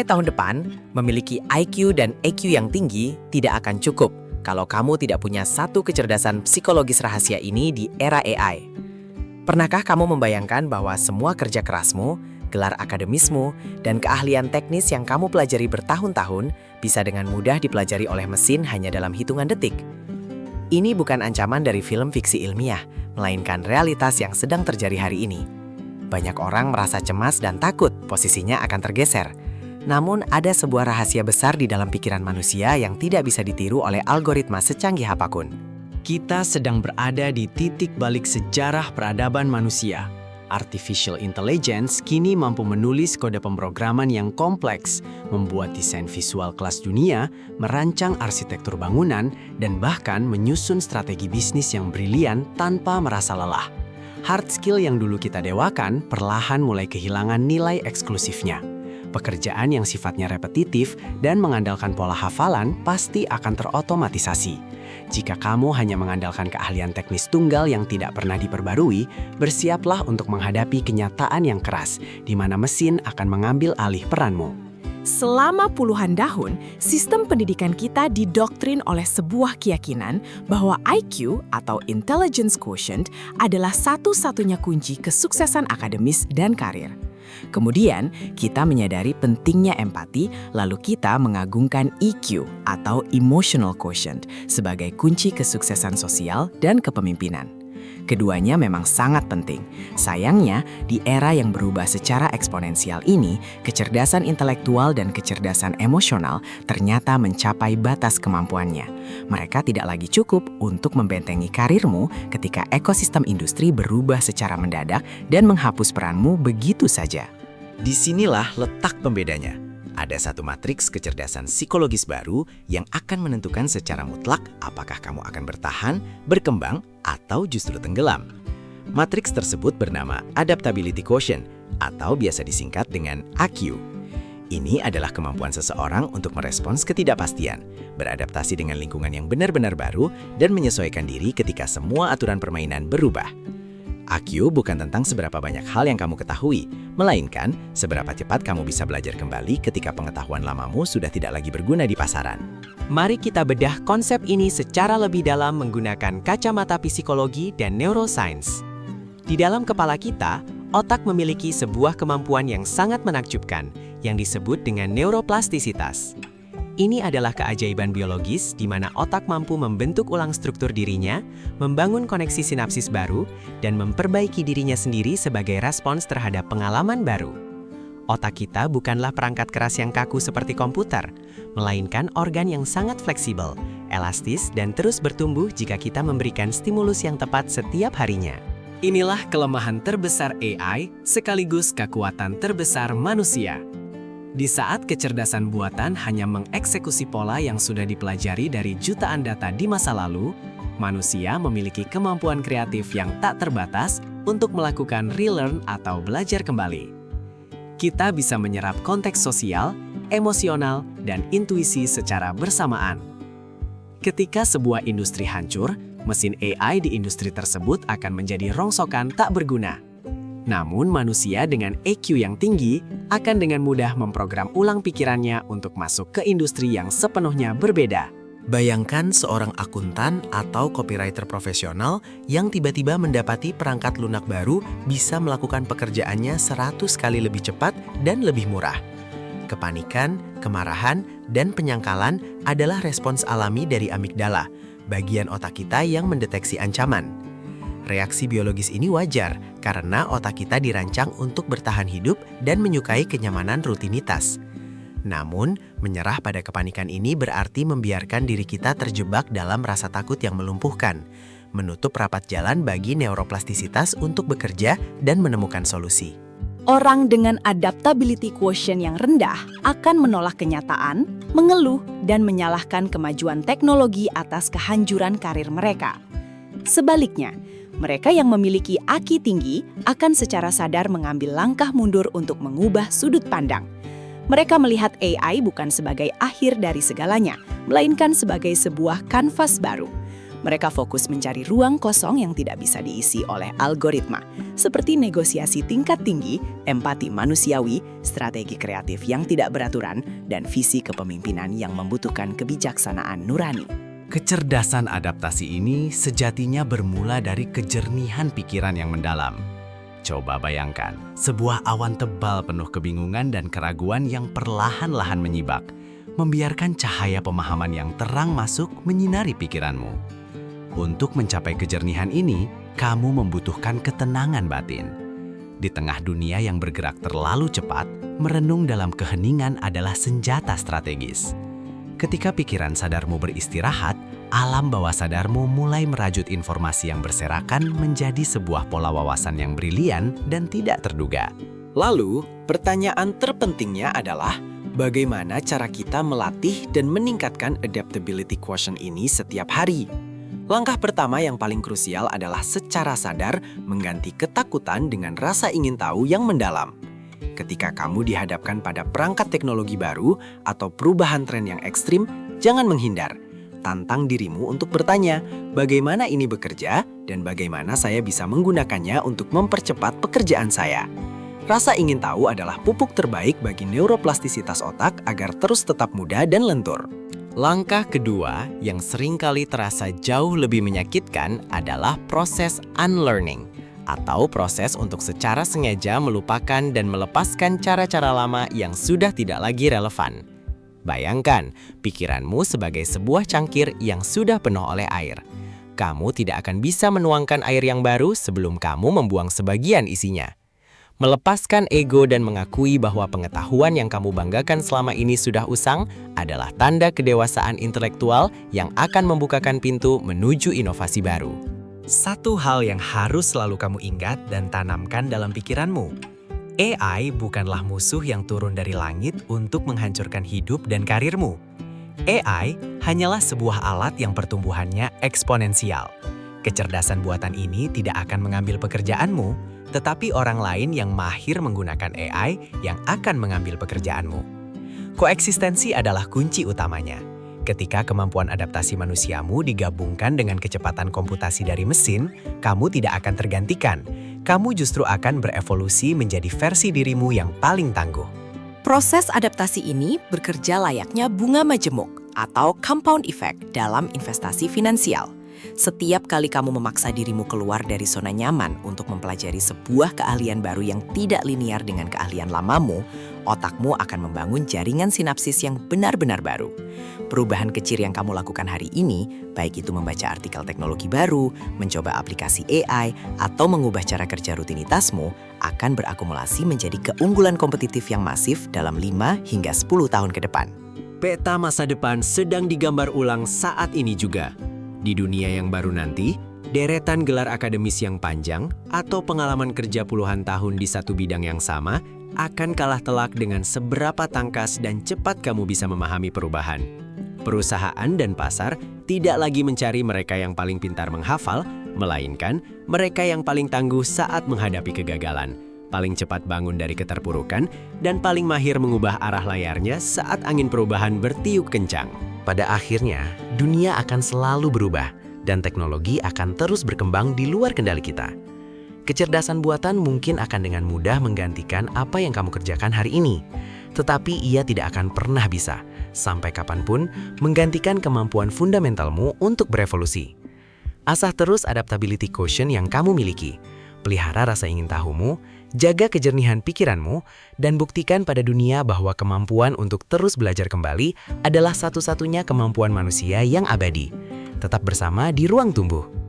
Mulai tahun depan, memiliki IQ dan EQ yang tinggi tidak akan cukup kalau kamu tidak punya satu kecerdasan psikologis rahasia ini di era AI. Pernahkah kamu membayangkan bahwa semua kerja kerasmu, gelar akademismu, dan keahlian teknis yang kamu pelajari bertahun-tahun bisa dengan mudah dipelajari oleh mesin hanya dalam hitungan detik? Ini bukan ancaman dari film fiksi ilmiah, melainkan realitas yang sedang terjadi hari ini. Banyak orang merasa cemas dan takut posisinya akan tergeser. Namun ada sebuah rahasia besar di dalam pikiran manusia yang tidak bisa ditiru oleh algoritma secanggih apapun. Kita sedang berada di titik balik sejarah peradaban manusia. Artificial intelligence kini mampu menulis kode pemrograman yang kompleks, membuat desain visual kelas dunia, merancang arsitektur bangunan, dan bahkan menyusun strategi bisnis yang brilian tanpa merasa lelah. Hard skill yang dulu kita dewakan perlahan mulai kehilangan nilai eksklusifnya. Pekerjaan yang sifatnya repetitif dan mengandalkan pola hafalan pasti akan terotomatisasi. Jika kamu hanya mengandalkan keahlian teknis tunggal yang tidak pernah diperbarui, bersiaplah untuk menghadapi kenyataan yang keras, di mana mesin akan mengambil alih peranmu. Selama puluhan tahun, sistem pendidikan kita didoktrin oleh sebuah keyakinan bahwa IQ atau Intelligence Quotient adalah satu-satunya kunci kesuksesan akademis dan karir. Kemudian, kita menyadari pentingnya empati, lalu kita mengagungkan EQ atau Emotional Quotient sebagai kunci kesuksesan sosial dan kepemimpinan. Keduanya memang sangat penting. Sayangnya, di era yang berubah secara eksponensial ini, kecerdasan intelektual dan kecerdasan emosional ternyata mencapai batas kemampuannya. Mereka tidak lagi cukup untuk membentengi karirmu ketika ekosistem industri berubah secara mendadak dan menghapus peranmu begitu saja. Disinilah letak pembedanya. Ada satu matriks kecerdasan psikologis baru yang akan menentukan secara mutlak apakah kamu akan bertahan, berkembang, atau justru tenggelam. Matriks tersebut bernama Adaptability Quotient atau biasa disingkat dengan AQ. Ini adalah kemampuan seseorang untuk merespons ketidakpastian, beradaptasi dengan lingkungan yang benar-benar baru, dan menyesuaikan diri ketika semua aturan permainan berubah. AQ bukan tentang seberapa banyak hal yang kamu ketahui, melainkan seberapa cepat kamu bisa belajar kembali ketika pengetahuan lamamu sudah tidak lagi berguna di pasaran. Mari kita bedah konsep ini secara lebih dalam menggunakan kacamata psikologi dan neuroscience. Di dalam kepala kita, otak memiliki sebuah kemampuan yang sangat menakjubkan, yang disebut dengan neuroplastisitas. Ini adalah keajaiban biologis di mana otak mampu membentuk ulang struktur dirinya, membangun koneksi sinapsis baru, dan memperbaiki dirinya sendiri sebagai respons terhadap pengalaman baru. Otak kita bukanlah perangkat keras yang kaku seperti komputer, melainkan organ yang sangat fleksibel, elastis, dan terus bertumbuh jika kita memberikan stimulus yang tepat setiap harinya. Inilah kelemahan terbesar AI, sekaligus kekuatan terbesar manusia. Di saat kecerdasan buatan hanya mengeksekusi pola yang sudah dipelajari dari jutaan data di masa lalu, manusia memiliki kemampuan kreatif yang tak terbatas untuk melakukan relearn atau belajar kembali. Kita bisa menyerap konteks sosial, emosional, dan intuisi secara bersamaan. Ketika sebuah industri hancur, mesin AI di industri tersebut akan menjadi rongsokan tak berguna. Namun manusia dengan EQ yang tinggi akan dengan mudah memprogram ulang pikirannya untuk masuk ke industri yang sepenuhnya berbeda. Bayangkan seorang akuntan atau copywriter profesional yang tiba-tiba mendapati perangkat lunak baru bisa melakukan pekerjaannya 100 kali lebih cepat dan lebih murah. Kepanikan, kemarahan, dan penyangkalan adalah respons alami dari amigdala, bagian otak kita yang mendeteksi ancaman. Reaksi biologis ini wajar karena otak kita dirancang untuk bertahan hidup dan menyukai kenyamanan rutinitas. Namun, menyerah pada kepanikan ini berarti membiarkan diri kita terjebak dalam rasa takut yang melumpuhkan, menutup rapat jalan bagi neuroplastisitas untuk bekerja dan menemukan solusi. Orang dengan adaptability quotient yang rendah akan menolak kenyataan, mengeluh, dan menyalahkan kemajuan teknologi atas kehancuran karir mereka. Sebaliknya, mereka yang memiliki AQ tinggi akan secara sadar mengambil langkah mundur untuk mengubah sudut pandang. Mereka melihat AI bukan sebagai akhir dari segalanya, melainkan sebagai sebuah kanvas baru. Mereka fokus mencari ruang kosong yang tidak bisa diisi oleh algoritma, seperti negosiasi tingkat tinggi, empati manusiawi, strategi kreatif yang tidak beraturan, dan visi kepemimpinan yang membutuhkan kebijaksanaan nurani. Kecerdasan adaptasi ini sejatinya bermula dari kejernihan pikiran yang mendalam. Coba bayangkan, sebuah awan tebal penuh kebingungan dan keraguan yang perlahan-lahan menyibak, membiarkan cahaya pemahaman yang terang masuk menyinari pikiranmu. Untuk mencapai kejernihan ini, kamu membutuhkan ketenangan batin. Di tengah dunia yang bergerak terlalu cepat, merenung dalam keheningan adalah senjata strategis. Ketika pikiran sadarmu beristirahat, alam bawah sadarmu mulai merajut informasi yang berserakan menjadi sebuah pola wawasan yang brilian dan tidak terduga. Lalu, pertanyaan terpentingnya adalah bagaimana cara kita melatih dan meningkatkan adaptability quotient ini setiap hari? Langkah pertama yang paling krusial adalah secara sadar mengganti ketakutan dengan rasa ingin tahu yang mendalam. Ketika kamu dihadapkan pada perangkat teknologi baru atau perubahan tren yang ekstrim, jangan menghindar. Tantang dirimu untuk bertanya, bagaimana ini bekerja dan bagaimana saya bisa menggunakannya untuk mempercepat pekerjaan saya. Rasa ingin tahu adalah pupuk terbaik bagi neuroplastisitas otak agar terus tetap muda dan lentur. Langkah kedua yang seringkali terasa jauh lebih menyakitkan adalah proses unlearning, atau proses untuk secara sengaja melupakan dan melepaskan cara-cara lama yang sudah tidak lagi relevan. Bayangkan, pikiranmu sebagai sebuah cangkir yang sudah penuh oleh air. Kamu tidak akan bisa menuangkan air yang baru sebelum kamu membuang sebagian isinya. Melepaskan ego dan mengakui bahwa pengetahuan yang kamu banggakan selama ini sudah usang adalah tanda kedewasaan intelektual yang akan membukakan pintu menuju inovasi baru. Satu hal yang harus selalu kamu ingat dan tanamkan dalam pikiranmu. AI bukanlah musuh yang turun dari langit untuk menghancurkan hidup dan karirmu. AI hanyalah sebuah alat yang pertumbuhannya eksponensial. Kecerdasan buatan ini tidak akan mengambil pekerjaanmu, tetapi orang lain yang mahir menggunakan AI yang akan mengambil pekerjaanmu. Koeksistensi adalah kunci utamanya. Ketika kemampuan adaptasi manusiamu digabungkan dengan kecepatan komputasi dari mesin, kamu tidak akan tergantikan. Kamu justru akan berevolusi menjadi versi dirimu yang paling tangguh. Proses adaptasi ini bekerja layaknya bunga majemuk atau compound effect dalam investasi finansial. Setiap kali kamu memaksa dirimu keluar dari zona nyaman untuk mempelajari sebuah keahlian baru yang tidak linear dengan keahlian lamamu, otakmu akan membangun jaringan sinapsis yang benar-benar baru. Perubahan kecil yang kamu lakukan hari ini, baik itu membaca artikel teknologi baru, mencoba aplikasi AI, atau mengubah cara kerja rutinitasmu, akan berakumulasi menjadi keunggulan kompetitif yang masif dalam 5 hingga 10 tahun ke depan. Peta masa depan sedang digambar ulang saat ini juga. Di dunia yang baru nanti, deretan gelar akademis yang panjang atau pengalaman kerja puluhan tahun di satu bidang yang sama akan kalah telak dengan seberapa tangkas dan cepat kamu bisa memahami perubahan. Perusahaan dan pasar tidak lagi mencari mereka yang paling pintar menghafal, melainkan mereka yang paling tangguh saat menghadapi kegagalan, paling cepat bangun dari keterpurukan, dan paling mahir mengubah arah layarnya saat angin perubahan bertiup kencang. Pada akhirnya, dunia akan selalu berubah dan teknologi akan terus berkembang di luar kendali kita. Kecerdasan buatan mungkin akan dengan mudah menggantikan apa yang kamu kerjakan hari ini, tetapi ia tidak akan pernah bisa, sampai kapanpun, menggantikan kemampuan fundamentalmu untuk berevolusi. Asah terus adaptability quotient yang kamu miliki. Pelihara rasa ingin tahumu, jaga kejernihan pikiranmu, dan buktikan pada dunia bahwa kemampuan untuk terus belajar kembali adalah satu-satunya kemampuan manusia yang abadi. Tetap bersama di Ruang Tumbuh.